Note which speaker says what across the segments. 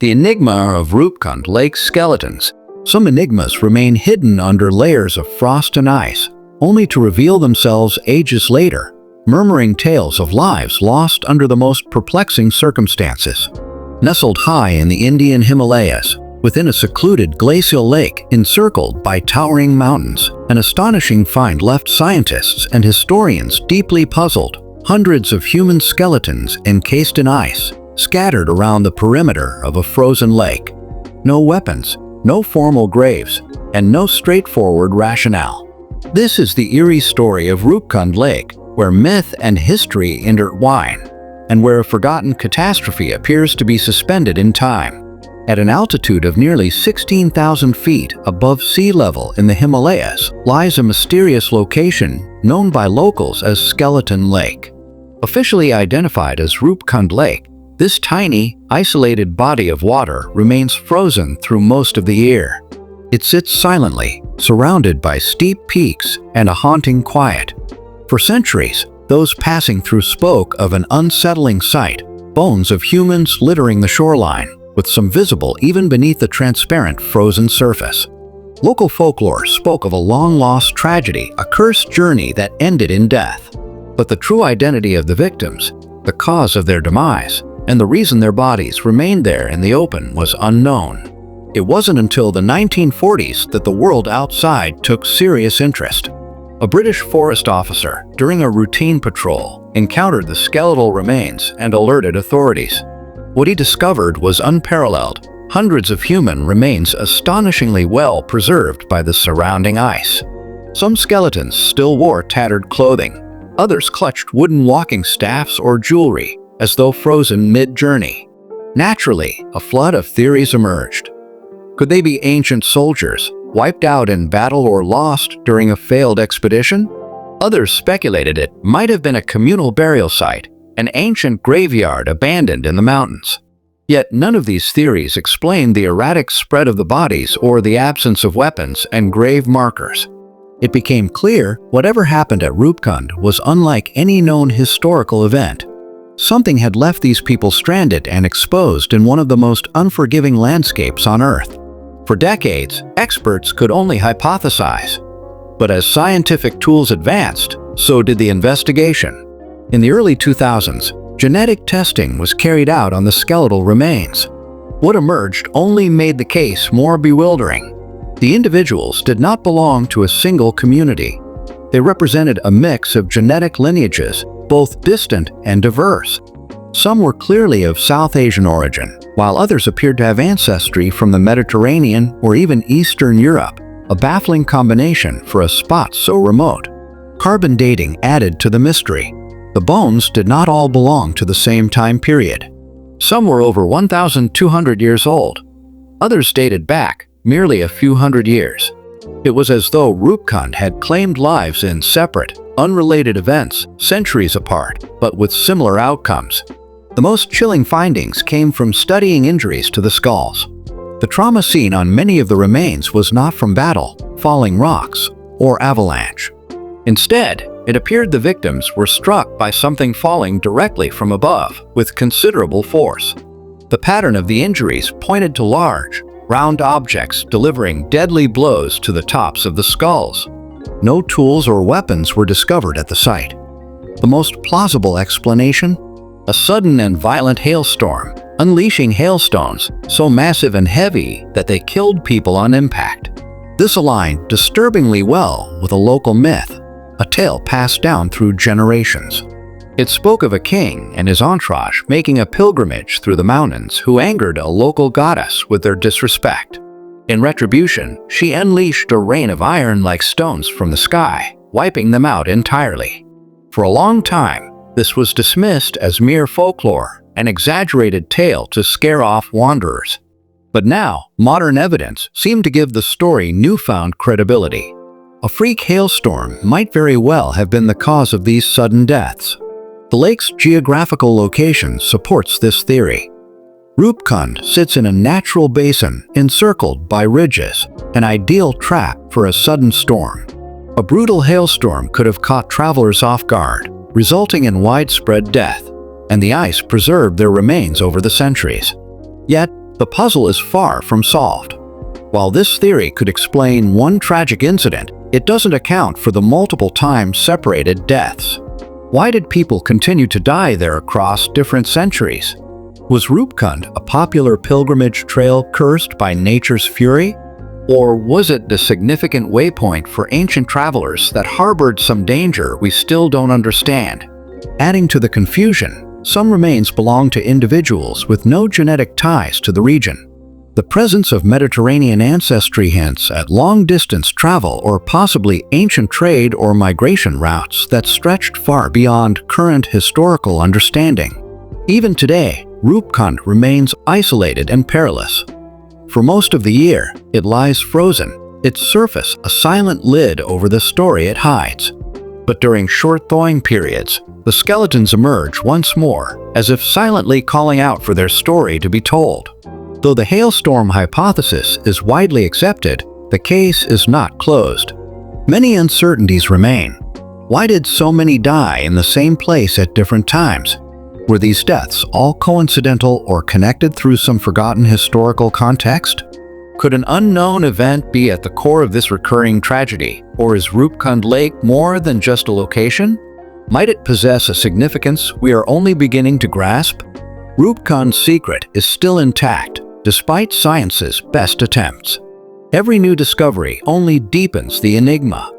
Speaker 1: The enigma of Roopkund Lake skeletons. Some enigmas remain hidden under layers of frost and ice, only to reveal themselves ages later, murmuring tales of lives lost under the most perplexing circumstances. Nestled high in the Indian Himalayas, within a secluded glacial lake encircled by towering mountains, an astonishing find left scientists and historians deeply puzzled. Hundreds of human skeletons encased in ice, scattered around the perimeter of a frozen lake. No weapons, no formal graves, and no straightforward rationale. This is the eerie story of Roopkund Lake, where myth and history intertwine, and where a forgotten catastrophe appears to be suspended in time. At an altitude of nearly 16,000 feet above sea level in the Himalayas lies a mysterious location known by locals as Skeleton Lake. Officially identified as Roopkund Lake, this tiny, isolated body of water remains frozen through most of the year. It sits silently, surrounded by steep peaks and a haunting quiet. For centuries, those passing through spoke of an unsettling sight, bones of humans littering the shoreline, with some visible even beneath the transparent frozen surface. Local folklore spoke of a long-lost tragedy, a cursed journey that ended in death. But the true identity of the victims, the cause of their demise, and the reason their bodies remained there in the open was unknown. It wasn't until the 1940s that the world outside took serious interest. A British forest officer, during a routine patrol, encountered the skeletal remains and alerted authorities. What he discovered was unparalleled. Hundreds of human remains astonishingly well preserved by the surrounding ice. Some skeletons still wore tattered clothing. Others clutched wooden walking staffs or jewelry, as though frozen mid-journey. Naturally, a flood of theories emerged. Could they be ancient soldiers, wiped out in battle or lost during a failed expedition? Others speculated it might have been a communal burial site, an ancient graveyard abandoned in the mountains. Yet none of these theories explained the erratic spread of the bodies or the absence of weapons and grave markers. It became clear whatever happened at Roopkund was unlike any known historical event. Something had left these people stranded and exposed in one of the most unforgiving landscapes on Earth. For decades, experts could only hypothesize. But as scientific tools advanced, so did the investigation. In the early 2000s, genetic testing was carried out on the skeletal remains. What emerged only made the case more bewildering. The individuals did not belong to a single community. They represented a mix of genetic lineages, both distant and diverse. Some were clearly of South Asian origin, while others appeared to have ancestry from the Mediterranean or even Eastern Europe, a baffling combination for a spot so remote. Carbon dating added to the mystery. The bones did not all belong to the same time period. Some were over 1,200 years old. Others dated back merely a few hundred years. It was as though Roopkund had claimed lives in separate, unrelated events centuries apart, but with similar outcomes. The most chilling findings came from studying injuries to the skulls. The trauma seen on many of the remains was not from battle, falling rocks, or avalanche. Instead, it appeared the victims were struck by something falling directly from above with considerable force. The pattern of the injuries pointed to large, round objects delivering deadly blows to the tops of the skulls. No tools or weapons were discovered at the site. The most plausible explanation? A sudden and violent hailstorm, unleashing hailstones so massive and heavy that they killed people on impact. This aligned disturbingly well with a local myth, a tale passed down through generations. It spoke of a king and his entourage making a pilgrimage through the mountains who angered a local goddess with their disrespect. In retribution, she unleashed a rain of iron-like stones from the sky, wiping them out entirely. For a long time, this was dismissed as mere folklore, an exaggerated tale to scare off wanderers. But now, modern evidence seemed to give the story newfound credibility. A freak hailstorm might very well have been the cause of these sudden deaths. The lake's geographical location supports this theory. Roopkund sits in a natural basin encircled by ridges, an ideal trap for a sudden storm. A brutal hailstorm could have caught travelers off guard, resulting in widespread death, and the ice preserved their remains over the centuries. Yet, the puzzle is far from solved. While this theory could explain one tragic incident, it doesn't account for the multiple time-separated deaths. Why did people continue to die there across different centuries? Was Roopkund a popular pilgrimage trail cursed by nature's fury? Or was it the significant waypoint for ancient travelers that harbored some danger we still don't understand? Adding to the confusion, some remains belong to individuals with no genetic ties to the region. The presence of Mediterranean ancestry hints at long-distance travel or possibly ancient trade or migration routes that stretched far beyond current historical understanding. Even today, Roopkund remains isolated and perilous. For most of the year, it lies frozen, its surface a silent lid over the story it hides. But during short thawing periods, the skeletons emerge once more, as if silently calling out for their story to be told. Though the hailstorm hypothesis is widely accepted, the case is not closed. Many uncertainties remain. Why did so many die in the same place at different times? Were these deaths all coincidental or connected through some forgotten historical context? Could an unknown event be at the core of this recurring tragedy, or is Roopkund Lake more than just a location? Might it possess a significance we are only beginning to grasp? Roopkund's secret is still intact, despite science's best attempts. Every new discovery only deepens the enigma.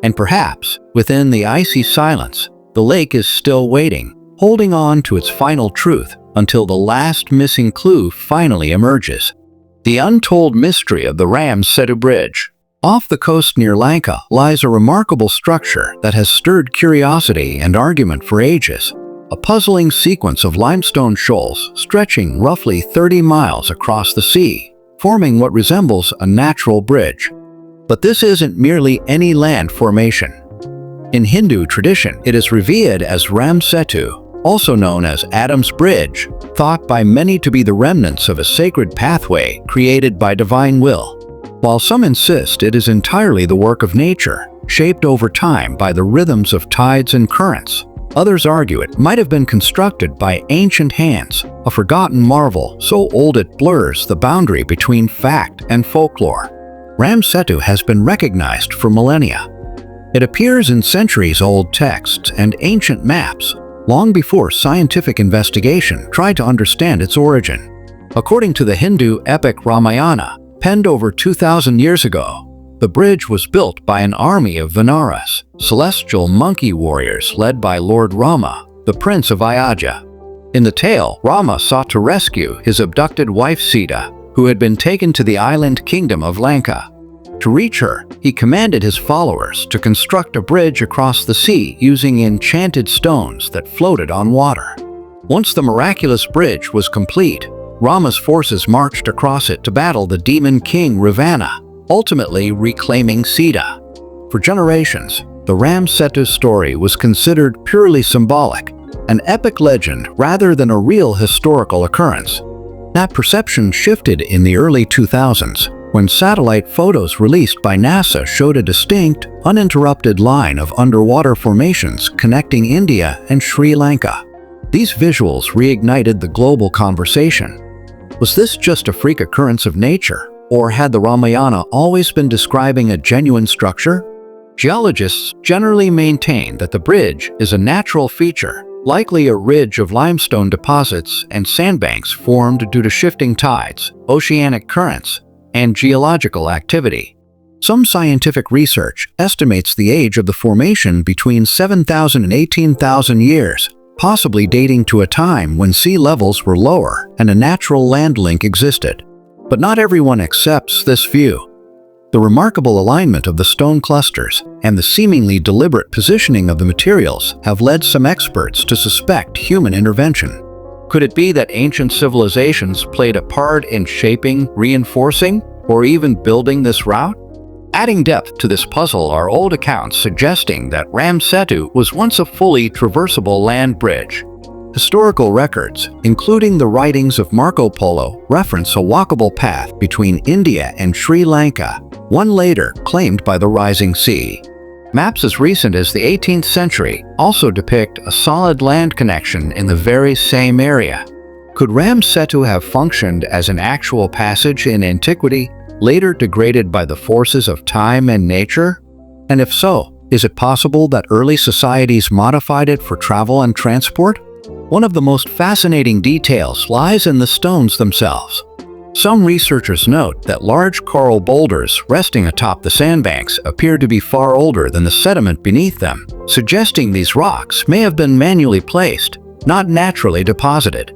Speaker 1: And perhaps, within the icy silence, the lake is still waiting, holding on to its final truth until the last missing clue finally emerges. The untold mystery of the Ram Setu Bridge. Off the coast near Lanka lies a remarkable structure that has stirred curiosity and argument for ages. A puzzling sequence of limestone shoals stretching roughly 30 miles across the sea, forming what resembles a natural bridge. But this isn't merely any land formation. In Hindu tradition, it is revered as Ram Setu, also known as Adam's Bridge, thought by many to be the remnants of a sacred pathway created by divine will. While some insist it is entirely the work of nature, shaped over time by the rhythms of tides and currents, others argue it might have been constructed by ancient hands, a forgotten marvel so old it blurs the boundary between fact and folklore. Ram Setu has been recognized for millennia. It appears in centuries-old texts and ancient maps, long before scientific investigation tried to understand its origin. According to the Hindu epic Ramayana, penned over 2,000 years ago, the bridge was built by an army of Vanaras, celestial monkey warriors led by Lord Rama, the prince of Ayodhya. In the tale, Rama sought to rescue his abducted wife Sita, who had been taken to the island kingdom of Lanka. To reach her, he commanded his followers to construct a bridge across the sea using enchanted stones that floated on water. Once the miraculous bridge was complete, Rama's forces marched across it to battle the demon king Ravana, ultimately reclaiming Sita. For generations, the Ram Setu story was considered purely symbolic, an epic legend rather than a real historical occurrence. That perception shifted in the early 2000s, when satellite photos released by NASA showed a distinct, uninterrupted line of underwater formations connecting India and Sri Lanka. These visuals reignited the global conversation. Was this just a freak occurrence of nature, or had the Ramayana always been describing a genuine structure? Geologists generally maintain that the bridge is a natural feature, likely a ridge of limestone deposits and sandbanks formed due to shifting tides, oceanic currents, and geological activity. Some scientific research estimates the age of the formation between 7,000 and 18,000 years, possibly dating to a time when sea levels were lower and a natural land link existed. But not everyone accepts this view. The remarkable alignment of the stone clusters and the seemingly deliberate positioning of the materials have led some experts to suspect human intervention. Could it be that ancient civilizations played a part in shaping, reinforcing, or even building this route? Adding depth to this puzzle are old accounts suggesting that Ram Setu was once a fully traversable land bridge. Historical records, including the writings of Marco Polo, reference a walkable path between India and Sri Lanka, one later claimed by the rising sea. Maps as recent as the 18th century also depict a solid land connection in the very same area. Could Ram Setu have functioned as an actual passage in antiquity, later degraded by the forces of time and nature? And if so, is it possible that early societies modified it for travel and transport? One of the most fascinating details lies in the stones themselves. Some researchers note that large coral boulders resting atop the sandbanks appear to be far older than the sediment beneath them, suggesting these rocks may have been manually placed, not naturally deposited.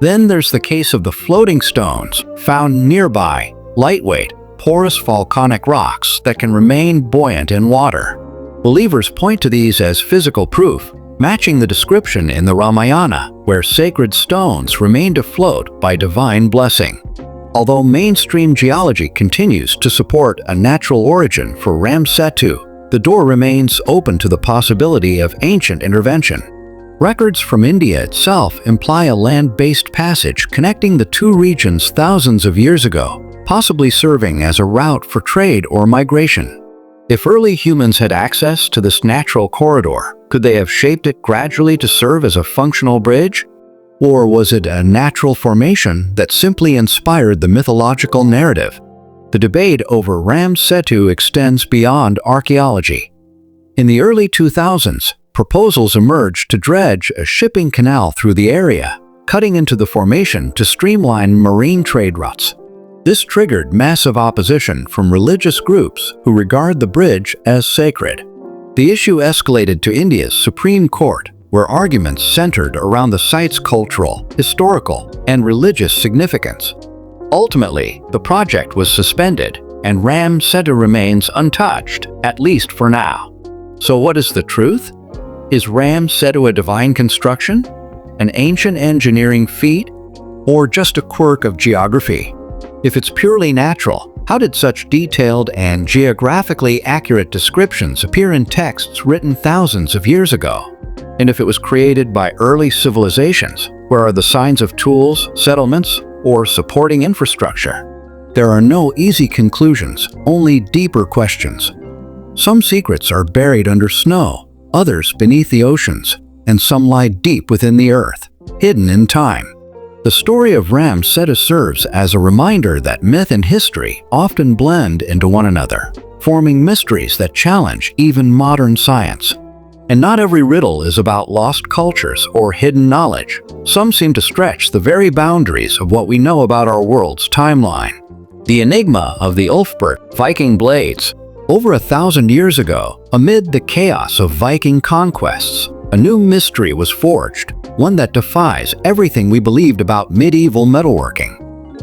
Speaker 1: Then there's the case of the floating stones found nearby, lightweight, porous volcanic rocks that can remain buoyant in water. Believers point to these as physical proof, matching the description in the Ramayana, where sacred stones remained afloat by divine blessing. Although mainstream geology continues to support a natural origin for Ram Setu, the door remains open to the possibility of ancient intervention. Records from India itself imply a land-based passage connecting the two regions thousands of years ago, possibly serving as a route for trade or migration. If early humans had access to this natural corridor, could they have shaped it gradually to serve as a functional bridge? Or was it a natural formation that simply inspired the mythological narrative? The debate over Ram Setu extends beyond archaeology. In the early 2000s, proposals emerged to dredge a shipping canal through the area, cutting into the formation to streamline marine trade routes. This triggered massive opposition from religious groups who regard the bridge as sacred. The issue escalated to India's Supreme Court, where arguments centered around the site's cultural, historical, and religious significance. Ultimately, the project was suspended, and Ram Setu remains untouched, at least for now. So what is the truth? Is Ram Setu a divine construction, an ancient engineering feat, or just a quirk of geography? If it's purely natural, how did such detailed and geographically accurate descriptions appear in texts written thousands of years ago? And if it was created by early civilizations, where are the signs of tools, settlements, or supporting infrastructure? There are no easy conclusions, only deeper questions. Some secrets are buried under snow, others beneath the oceans, and some lie deep within the earth, hidden in time. The story of Ram Setu serves as a reminder that myth and history often blend into one another, forming mysteries that challenge even modern science. And not every riddle is about lost cultures or hidden knowledge. Some seem to stretch the very boundaries of what we know about our world's timeline. The enigma of the Ulfberht Viking blades. Over 1,000 years ago, amid the chaos of Viking conquests, a new mystery was forged, one that defies everything we believed about medieval metalworking.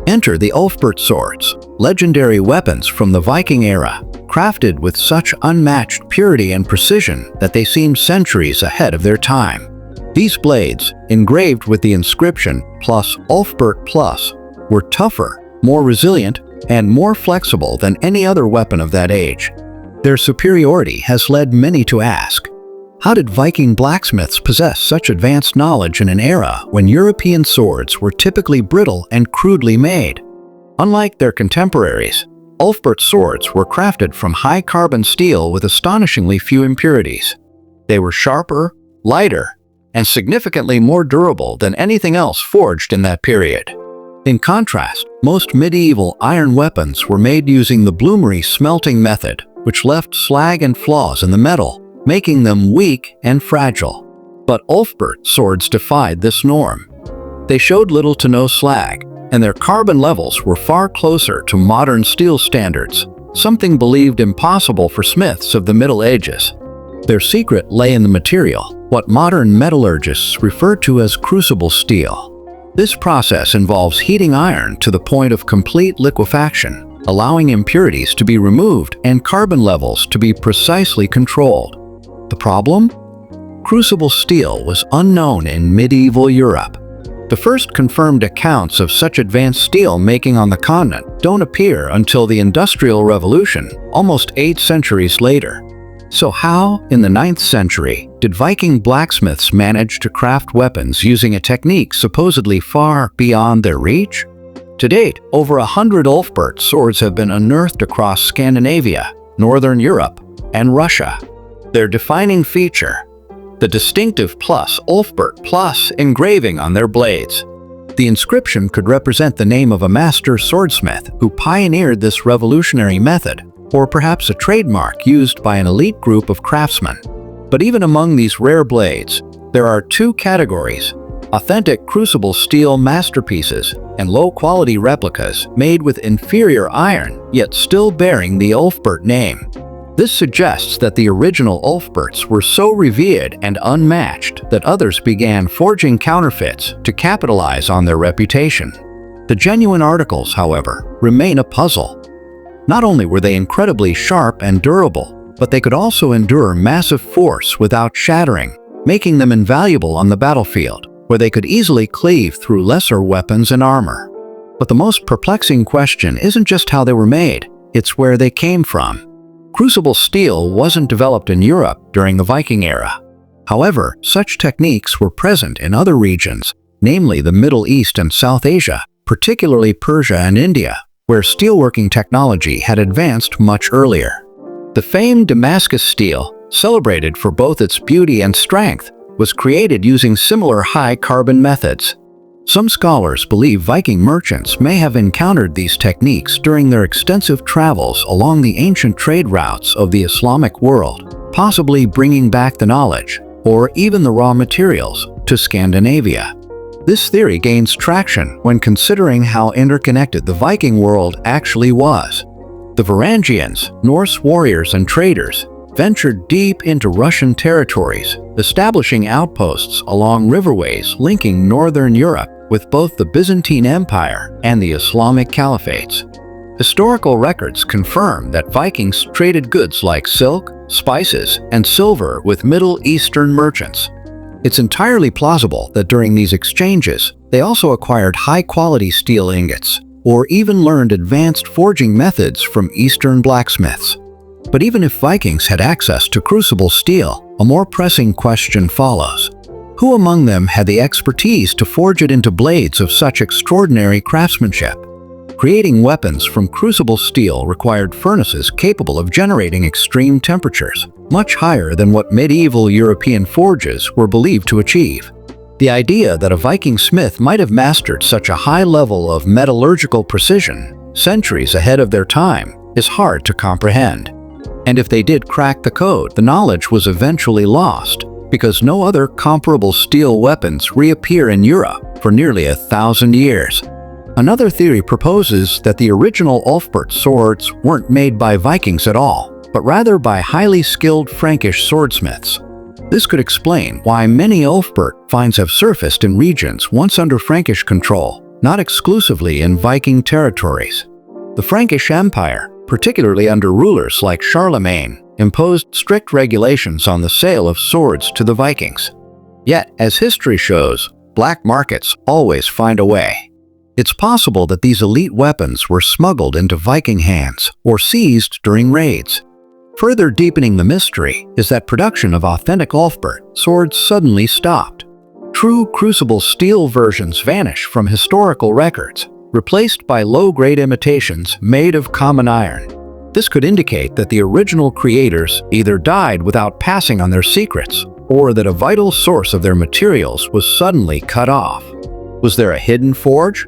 Speaker 1: Enter the Ulfberht swords, legendary weapons from the Viking era, crafted with such unmatched purity and precision that they seem centuries ahead of their time. These blades, engraved with the inscription plus Ulfberht plus, were tougher, more resilient, and more flexible than any other weapon of that age. Their superiority has led many to ask, how did Viking blacksmiths possess such advanced knowledge in an era when European swords were typically brittle and crudely made? Unlike their contemporaries, Ulfberht swords were crafted from high-carbon steel with astonishingly few impurities. They were sharper, lighter, and significantly more durable than anything else forged in that period. In contrast, most medieval iron weapons were made using the bloomery smelting method, which left slag and flaws in the metal, making them weak and fragile. But Ulfberht swords defied this norm. They showed little to no slag, and their carbon levels were far closer to modern steel standards, something believed impossible for smiths of the Middle Ages. Their secret lay in the material, what modern metallurgists refer to as crucible steel. This process involves heating iron to the point of complete liquefaction, allowing impurities to be removed and carbon levels to be precisely controlled. The problem? Crucible steel was unknown in medieval Europe. The first confirmed accounts of such advanced steel making on the continent don't appear until the Industrial Revolution, almost 8 centuries later. So how, in the 9th century, did Viking blacksmiths manage to craft weapons using a technique supposedly far beyond their reach? To date, over 100 Ulfberht swords have been unearthed across Scandinavia, Northern Europe, and Russia. Their defining feature: the distinctive plus Ulfberht plus engraving on their blades. The inscription could represent the name of a master swordsmith who pioneered this revolutionary method, or perhaps a trademark used by an elite group of craftsmen. But even among these rare blades, there are two categories: authentic crucible steel masterpieces and low-quality replicas made with inferior iron, yet still bearing the Ulfberht name. This suggests that the original Ulfberhts were so revered and unmatched that others began forging counterfeits to capitalize on their reputation. The genuine articles, however, remain a puzzle. Not only were they incredibly sharp and durable, but they could also endure massive force without shattering, making them invaluable on the battlefield, where they could easily cleave through lesser weapons and armor. But the most perplexing question isn't just how they were made, it's where they came from. Crucible steel wasn't developed in Europe during the Viking era. However, such techniques were present in other regions, namely the Middle East and South Asia, particularly Persia and India, where steelworking technology had advanced much earlier. The famed Damascus steel, celebrated for both its beauty and strength, was created using similar high-carbon methods. Some scholars believe Viking merchants may have encountered these techniques during their extensive travels along the ancient trade routes of the Islamic world, possibly bringing back the knowledge, or even the raw materials, to Scandinavia. This theory gains traction when considering how interconnected the Viking world actually was. The Varangians, Norse warriors and traders, ventured deep into Russian territories, establishing outposts along riverways linking northern Europe with both the Byzantine Empire and the Islamic caliphates. Historical records confirm that Vikings traded goods like silk, spices, and silver with Middle Eastern merchants. It's entirely plausible that during these exchanges, they also acquired high-quality steel ingots, or even learned advanced forging methods from Eastern blacksmiths. But even if Vikings had access to crucible steel, a more pressing question follows. Who among them had the expertise to forge it into blades of such extraordinary craftsmanship? Creating weapons from crucible steel required furnaces capable of generating extreme temperatures, much higher than what medieval European forges were believed to achieve. The idea that a Viking smith might have mastered such a high level of metallurgical precision, centuries ahead of their time, is hard to comprehend. And if they did crack the code, the knowledge was eventually lost, because no other comparable steel weapons reappear in Europe for nearly 1,000 years. Another theory proposes that the original Ulfberht swords weren't made by Vikings at all, but rather by highly skilled Frankish swordsmiths. This could explain why many Ulfberht finds have surfaced in regions once under Frankish control, not exclusively in Viking territories. The Frankish Empire, particularly under rulers like Charlemagne, imposed strict regulations on the sale of swords to the Vikings. Yet, as history shows, black markets always find a way. It's possible that these elite weapons were smuggled into Viking hands or seized during raids. Further deepening the mystery is that production of authentic Ulfberht swords suddenly stopped. True crucible steel versions vanish from historical records, replaced by low-grade imitations made of common iron. This could indicate that the original creators either died without passing on their secrets, or that a vital source of their materials was suddenly cut off. Was there a hidden forge?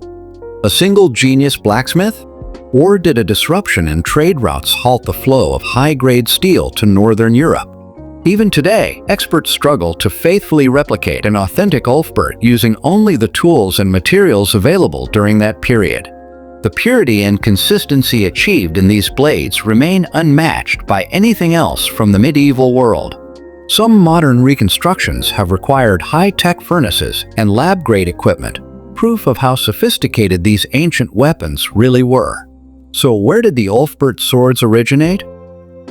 Speaker 1: A single genius blacksmith? Or did a disruption in trade routes halt the flow of high-grade steel to Northern Europe? Even today, experts struggle to faithfully replicate an authentic Ulfberht using only the tools and materials available during that period. The purity and consistency achieved in these blades remain unmatched by anything else from the medieval world. Some modern reconstructions have required high-tech furnaces and lab-grade equipment, proof of how sophisticated these ancient weapons really were. So where did the Ulfberht swords originate?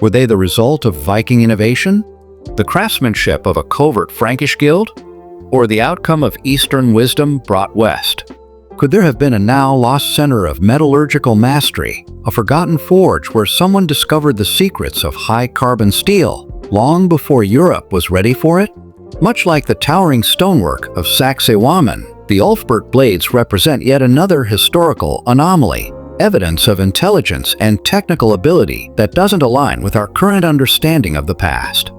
Speaker 1: Were they the result of Viking innovation? The craftsmanship of a covert Frankish guild? Or the outcome of Eastern wisdom brought west? Could there have been a now-lost center of metallurgical mastery, a forgotten forge where someone discovered the secrets of high-carbon steel long before Europe was ready for it? Much like the towering stonework of Sacsayhuamán, the Ulfberht blades represent yet another historical anomaly, evidence of intelligence and technical ability that doesn't align with our current understanding of the past.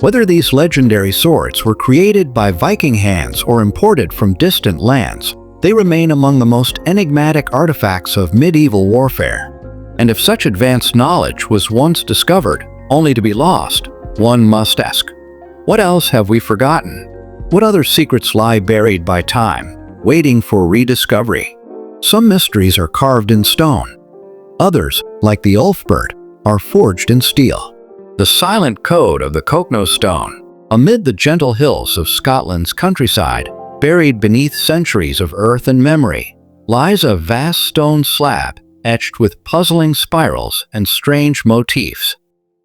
Speaker 1: Whether these legendary swords were created by Viking hands or imported from distant lands, They remain among the most enigmatic artifacts of medieval warfare. And if such advanced knowledge was once discovered, only to be lost, one must ask, what else have we forgotten? What other secrets lie buried by time, waiting for rediscovery? Some mysteries are carved in stone. Others, like the Ulfberht, are forged in steel. The silent code of the Cochno Stone. Amid the gentle hills of Scotland's countryside, buried beneath centuries of earth and memory, lies a vast stone slab etched with puzzling spirals and strange motifs.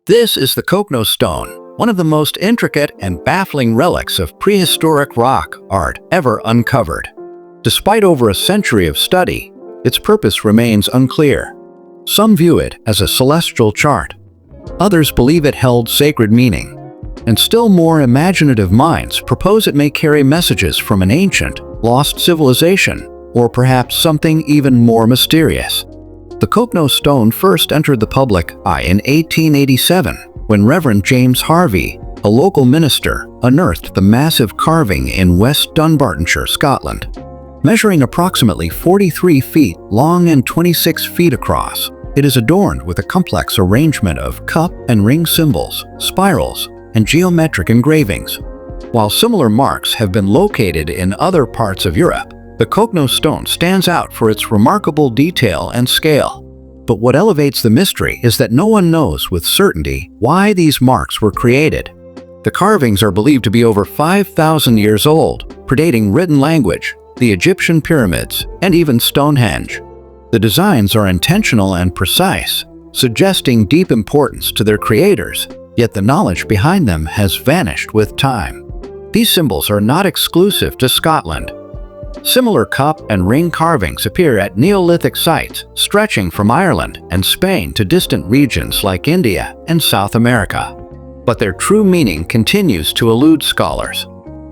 Speaker 1: This is the Cochno Stone, one of the most intricate and baffling relics of prehistoric rock art ever uncovered. Despite over a century of study, its purpose remains unclear. Some view it as a celestial chart. Others believe it held sacred meaning. And still more imaginative minds propose it may carry messages from an ancient, lost civilization, or perhaps something even more mysterious. The Cochno Stone first entered the public eye in 1887, when Reverend James Harvey, a local minister, unearthed the massive carving in West Dunbartonshire, Scotland. Measuring approximately 43 feet long and 26 feet across, it is adorned with a complex arrangement of cup and ring symbols, spirals, and geometric engravings. While similar marks have been located in other parts of Europe, the Cochno Stone stands out for its remarkable detail and scale. But what elevates the mystery is that no one knows with certainty why these marks were created. The carvings are believed to be over 5,000 years old, predating written language, the Egyptian pyramids, and even Stonehenge. The designs are intentional and precise, suggesting deep importance to their creators, yet the knowledge behind them has vanished with time. These symbols are not exclusive to Scotland. Similar cup and ring carvings appear at Neolithic sites, stretching from Ireland and Spain to distant regions like India and South America. But their true meaning continues to elude scholars.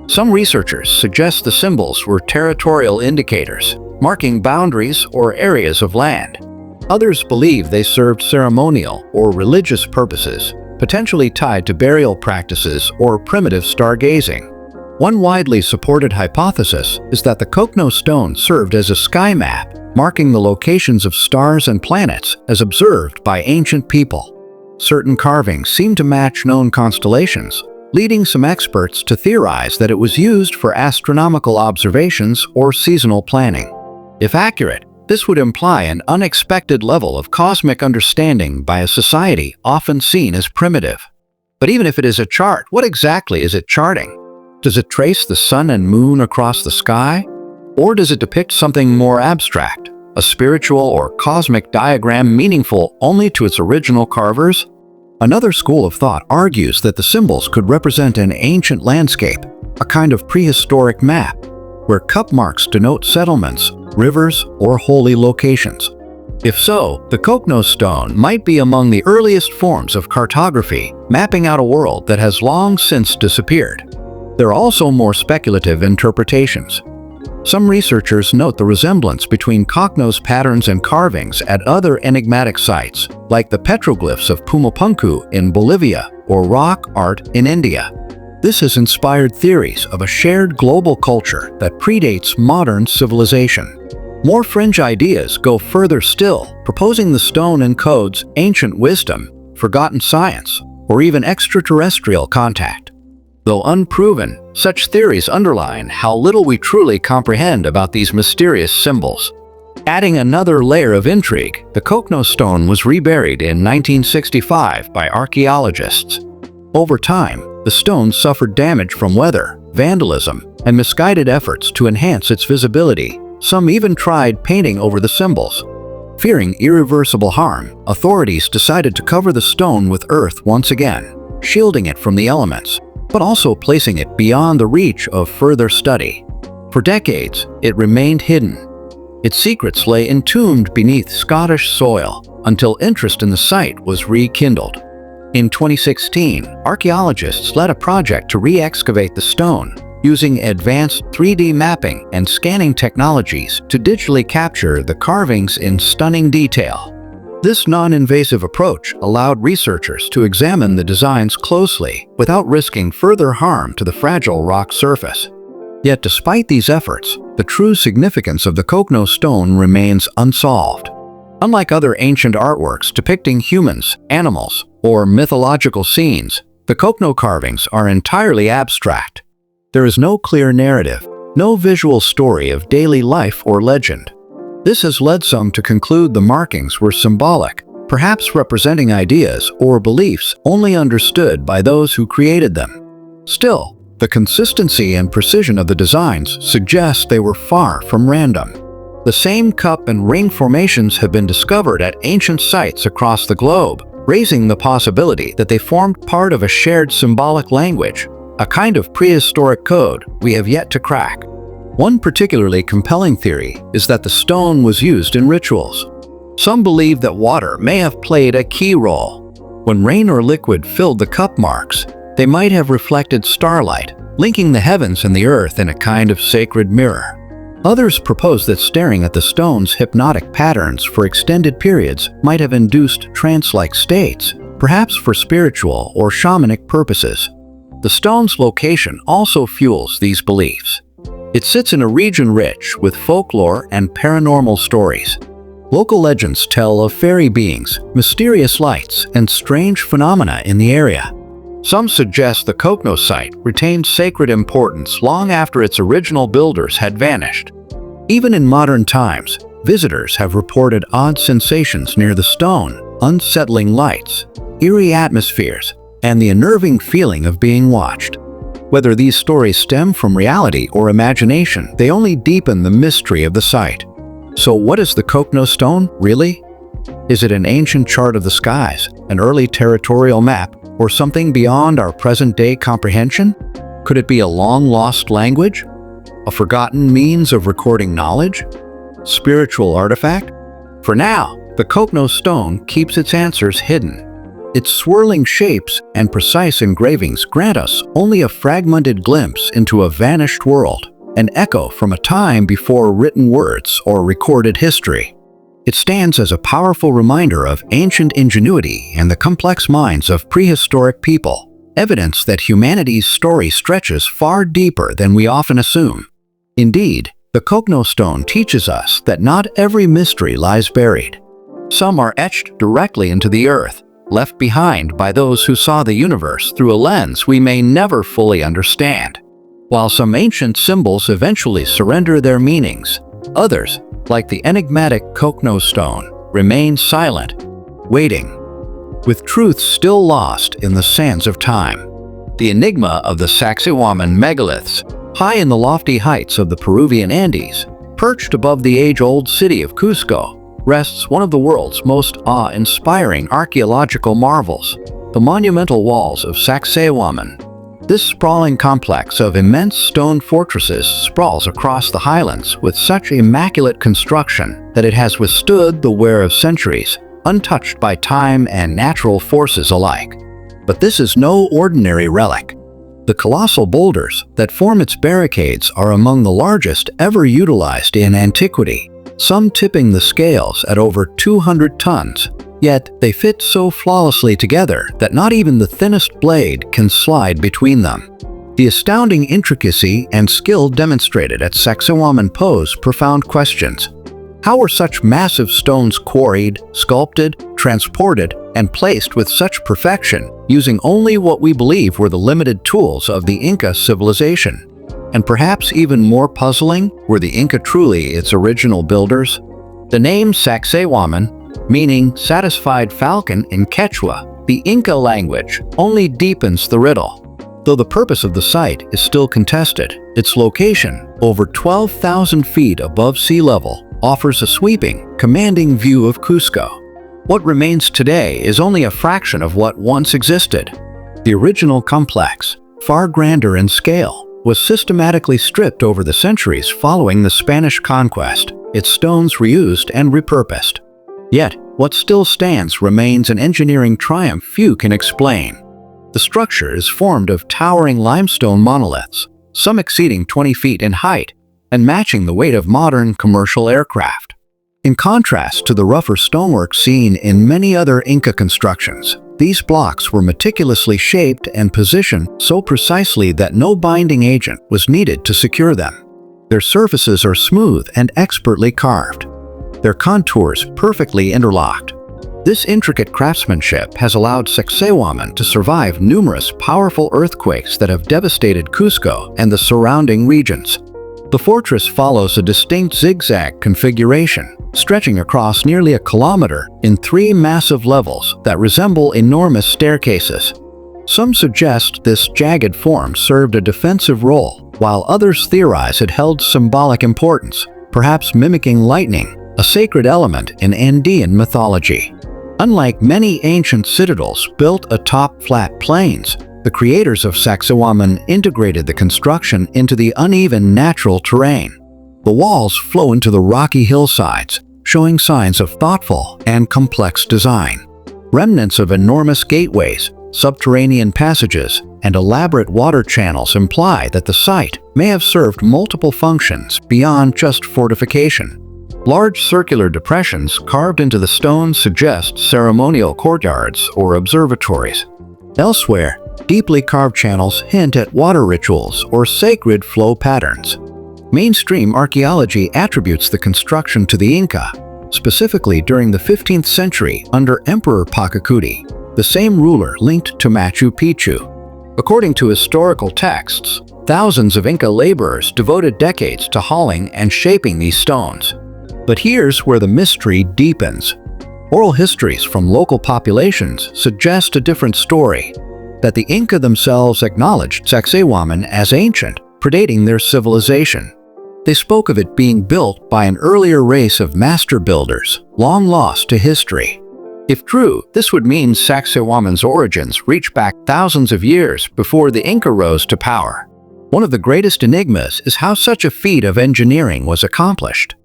Speaker 1: Some researchers suggest the symbols were territorial indicators, marking boundaries or areas of land. Others believe they served ceremonial or religious purposes, potentially tied to burial practices or primitive stargazing. One widely supported hypothesis is that the Cochno Stone served as a sky map, marking the locations of stars and planets as observed by ancient people. Certain carvings seem to match known constellations, leading some experts to theorize that it was used for astronomical observations or seasonal planning. If accurate, this would imply an unexpected level of cosmic understanding by a society often seen as primitive. But even if it is a chart, what exactly is it charting? Does it trace the sun and moon across the sky? Or does it depict something more abstract, a spiritual or cosmic diagram meaningful only to its original carvers? Another school of thought argues that the symbols could represent an ancient landscape, a kind of prehistoric map, where cup marks denote settlements, rivers, or holy locations. If so, the Cochno Stone might be among the earliest forms of cartography, mapping out a world that has long since disappeared. There are also more speculative interpretations. Some researchers note the resemblance between Cochno's patterns and carvings at other enigmatic sites, like the petroglyphs of Pumapunku in Bolivia or rock art in India. This has inspired theories of a shared global culture that predates modern civilization. More fringe ideas go further still, proposing the stone encodes ancient wisdom, forgotten science, or even extraterrestrial contact. Though unproven, such theories underline how little we truly comprehend about these mysterious symbols. Adding another layer of intrigue, the Cochno Stone was reburied in 1965 by archaeologists. Over time, the stone suffered damage from weather, vandalism, and misguided efforts to enhance its visibility. Some even tried painting over the symbols. Fearing irreversible harm, authorities decided to cover the stone with earth once again, shielding it from the elements, but also placing it beyond the reach of further study. For decades, it remained hidden. Its secrets lay entombed beneath Scottish soil until interest in the site was rekindled. In 2016, archaeologists led a project to re-excavate the stone, using advanced 3D mapping and scanning technologies to digitally capture the carvings in stunning detail. This non-invasive approach allowed researchers to examine the designs closely without risking further harm to the fragile rock surface. Yet despite these efforts, the true significance of the Cochno Stone remains unsolved. Unlike other ancient artworks depicting humans, animals, or mythological scenes, the Cochno carvings are entirely abstract. There is no clear narrative, no visual story of daily life or legend. This has led some to conclude the markings were symbolic, perhaps representing ideas or beliefs only understood by those who created them. Still, the consistency and precision of the designs suggest they were far from random. The same cup and ring formations have been discovered at ancient sites across the globe, raising the possibility that they formed part of a shared symbolic language, a kind of prehistoric code we have yet to crack. One particularly compelling theory is that the stone was used in rituals. Some believe that water may have played a key role. When rain or liquid filled the cup marks, they might have reflected starlight, linking the heavens and the earth in a kind of sacred mirror. Others propose that staring at the stone's hypnotic patterns for extended periods might have induced trance-like states, perhaps for spiritual or shamanic purposes. The stone's location also fuels these beliefs. It sits in a region rich with folklore and paranormal stories. Local legends tell of fairy beings, mysterious lights, and strange phenomena in the area. Some suggest the Cochno site retained sacred importance long after its original builders had vanished. Even in modern times, visitors have reported odd sensations near the stone, unsettling lights, eerie atmospheres, and the unnerving feeling of being watched. Whether these stories stem from reality or imagination, they only deepen the mystery of the site. So what is the Cochno Stone, really? Is it an ancient chart of the skies, an early territorial map, or something beyond our present-day comprehension? Could it be a long-lost language? A forgotten means of recording knowledge? Spiritual artifact? For now, the Cochno Stone keeps its answers hidden. Its swirling shapes and precise engravings grant us only a fragmented glimpse into a vanished world, an echo from a time before written words or recorded history. It stands as a powerful reminder of ancient ingenuity and the complex minds of prehistoric people, evidence that humanity's story stretches far deeper than we often assume. Indeed, the Cochno Stone teaches us that not every mystery lies buried. Some are etched directly into the earth, left behind by those who saw the universe through a lens we may never fully understand. While some ancient symbols eventually surrender their meanings, others, like the enigmatic Cochno Stone, remain silent, waiting, with truths still lost in the sands of time. The enigma of the Sacsayhuamán megaliths, high in the lofty heights of the Peruvian Andes, perched above the age-old city of Cusco, rests one of the world's most awe-inspiring archaeological marvels, the monumental walls of Sacsayhuamán. This sprawling complex of immense stone fortresses sprawls across the highlands with such immaculate construction that it has withstood the wear of centuries, untouched by time and natural forces alike. But this is no ordinary relic. The colossal boulders that form its barricades are among the largest ever utilized in antiquity, some tipping the scales at over 200 tons. Yet they fit so flawlessly together that not even the thinnest blade can slide between them. The astounding intricacy and skill demonstrated at Sacsayhuamán pose profound questions. How were such massive stones quarried, sculpted, transported, and placed with such perfection, using only what we believe were the limited tools of the Inca civilization? And perhaps even more puzzling, were the Inca truly its original builders? The name Sacsayhuamán, meaning satisfied falcon in Quechua, the Inca language, only deepens the riddle. Though the purpose of the site is still contested, its location, over 12,000 feet above sea level, offers a sweeping, commanding view of Cusco. What remains today is only a fraction of what once existed. The original complex, far grander in scale, was systematically stripped over the centuries following the Spanish conquest, its stones reused and repurposed. Yet, what still stands remains an engineering triumph few can explain. The structure is formed of towering limestone monoliths, some exceeding 20 feet in height, and matching the weight of modern commercial aircraft. In contrast to the rougher stonework seen in many other Inca constructions, these blocks were meticulously shaped and positioned so precisely that no binding agent was needed to secure them. Their surfaces are smooth and expertly carved, their contours perfectly interlocked. This intricate craftsmanship has allowed Sacsayhuamán to survive numerous powerful earthquakes that have devastated Cusco and the surrounding regions. The fortress follows a distinct zigzag configuration, stretching across nearly a kilometer in 3 massive levels that resemble enormous staircases. Some suggest this jagged form served a defensive role, while others theorize it held symbolic importance, perhaps mimicking lightning, a sacred element in Andean mythology. Unlike many ancient citadels built atop flat plains, the creators of Sacsayhuamán integrated the construction into the uneven natural terrain. The walls flow into the rocky hillsides, showing signs of thoughtful and complex design. Remnants of enormous gateways, subterranean passages, and elaborate water channels imply that the site may have served multiple functions beyond just fortification. Large circular depressions carved into the stone suggest ceremonial courtyards or observatories. Elsewhere, deeply carved channels hint at water rituals or sacred flow patterns. Mainstream archaeology attributes the construction to the Inca, specifically during the 15th century under Emperor Pachacuti, the same ruler linked to Machu Picchu. According to historical texts, thousands of Inca laborers devoted decades to hauling and shaping these stones. But here's where the mystery deepens. Oral histories from local populations suggest a different story, that the Inca themselves acknowledged Sacsayhuamán as ancient, predating their civilization. They spoke of it being built by an earlier race of master builders, long lost to history. If true, this would mean Sacsayhuamán's origins reach back thousands of years before the Inca rose to power. One of the greatest enigmas is how such a feat of engineering was accomplished.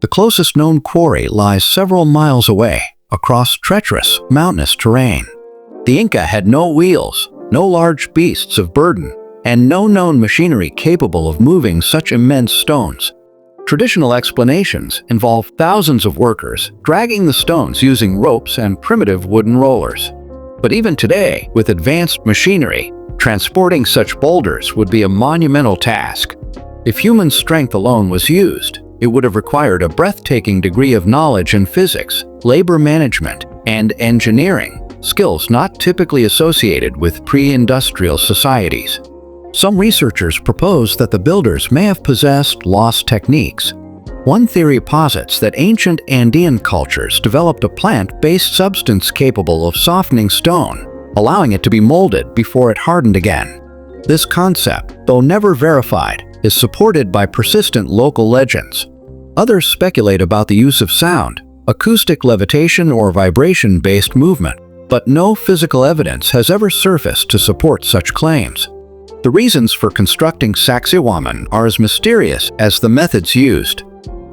Speaker 1: The closest known quarry lies several miles away, across treacherous, mountainous terrain. The Inca had no wheels, no large beasts of burden, and no known machinery capable of moving such immense stones. Traditional explanations involve thousands of workers dragging the stones using ropes and primitive wooden rollers. But even today, with advanced machinery, transporting such boulders would be a monumental task. If human strength alone was used, it would have required a breathtaking degree of knowledge in physics, labor management, and engineering, skills not typically associated with pre-industrial societies. Some researchers propose that the builders may have possessed lost techniques. One theory posits that ancient Andean cultures developed a plant-based substance capable of softening stone, allowing it to be molded before it hardened again. This concept, though never verified, is supported by persistent local legends. Others speculate about the use of sound, acoustic levitation, or vibration-based movement, but no physical evidence has ever surfaced to support such claims. The reasons for constructing Sacsayhuamán are as mysterious as the methods used.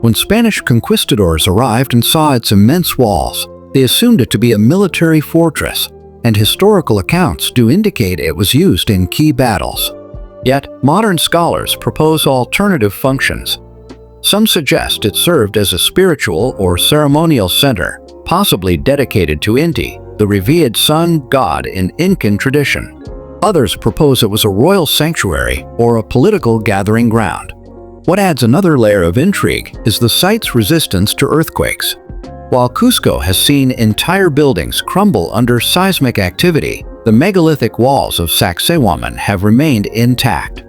Speaker 1: When Spanish conquistadors arrived and saw its immense walls, they assumed it to be a military fortress, and historical accounts do indicate it was used in key battles. Yet, modern scholars propose alternative functions. Some suggest it served as a spiritual or ceremonial center, possibly dedicated to Inti, the revered sun god in Incan tradition. Others propose it was a royal sanctuary or a political gathering ground. What adds another layer of intrigue is the site's resistance to earthquakes. While Cusco has seen entire buildings crumble under seismic activity, the megalithic walls of Sacsayhuamán have remained intact.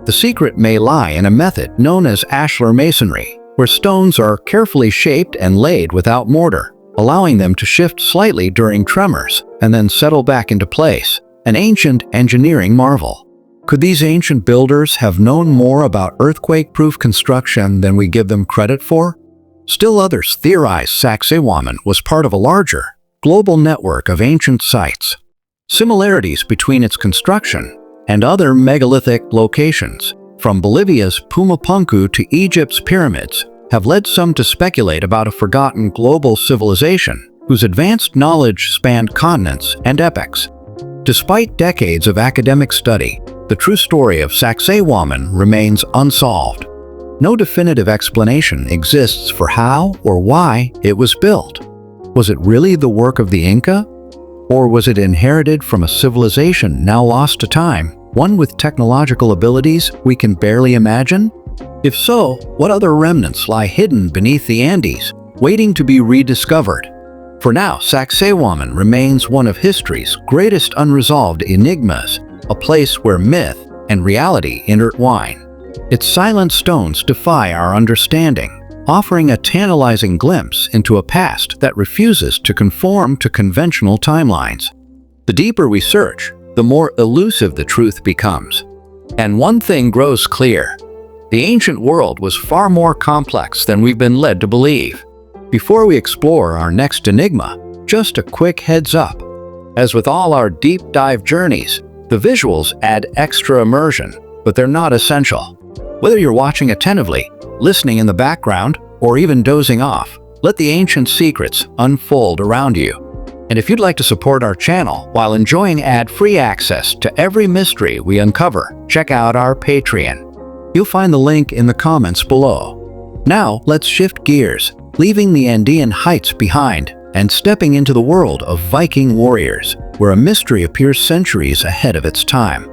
Speaker 1: The secret may lie in a method known as ashlar masonry, where stones are carefully shaped and laid without mortar, allowing them to shift slightly during tremors and then settle back into place, an ancient engineering marvel. Could these ancient builders have known more about earthquake-proof construction than we give them credit for? Still others theorize Sacsayhuamán was part of a larger, global network of ancient sites. Similarities between its construction and other megalithic locations, from Bolivia's Pumapunku to Egypt's pyramids, have led some to speculate about a forgotten global civilization whose advanced knowledge spanned continents and epochs. Despite decades of academic study, the true story of Sacsayhuamán remains unsolved. No definitive explanation exists for how or why it was built. Was it really the work of the Inca? Or was it inherited from a civilization now lost to time, one with technological abilities we can barely imagine? If so, what other remnants lie hidden beneath the Andes, waiting to be rediscovered? For now, Sacsayhuamán remains one of history's greatest unresolved enigmas, a place where myth and reality intertwine. Its silent stones defy our understanding, offering a tantalizing glimpse into a past that refuses to conform to conventional timelines. The deeper we search, the more elusive the truth becomes. And one thing grows clear: the ancient world was far more complex than we've been led to believe. Before we explore our next enigma, just a quick heads up. As with all our deep dive journeys, the visuals add extra immersion, but they're not essential. Whether you're watching attentively, listening in the background, or even dozing off, let the ancient secrets unfold around you. And if you'd like to support our channel while enjoying ad-free access to every mystery we uncover, check out our Patreon. You'll find the link in the comments below. Now, let's shift gears, leaving the Andean heights behind and stepping into the world of Viking warriors, where a mystery appears centuries ahead of its time.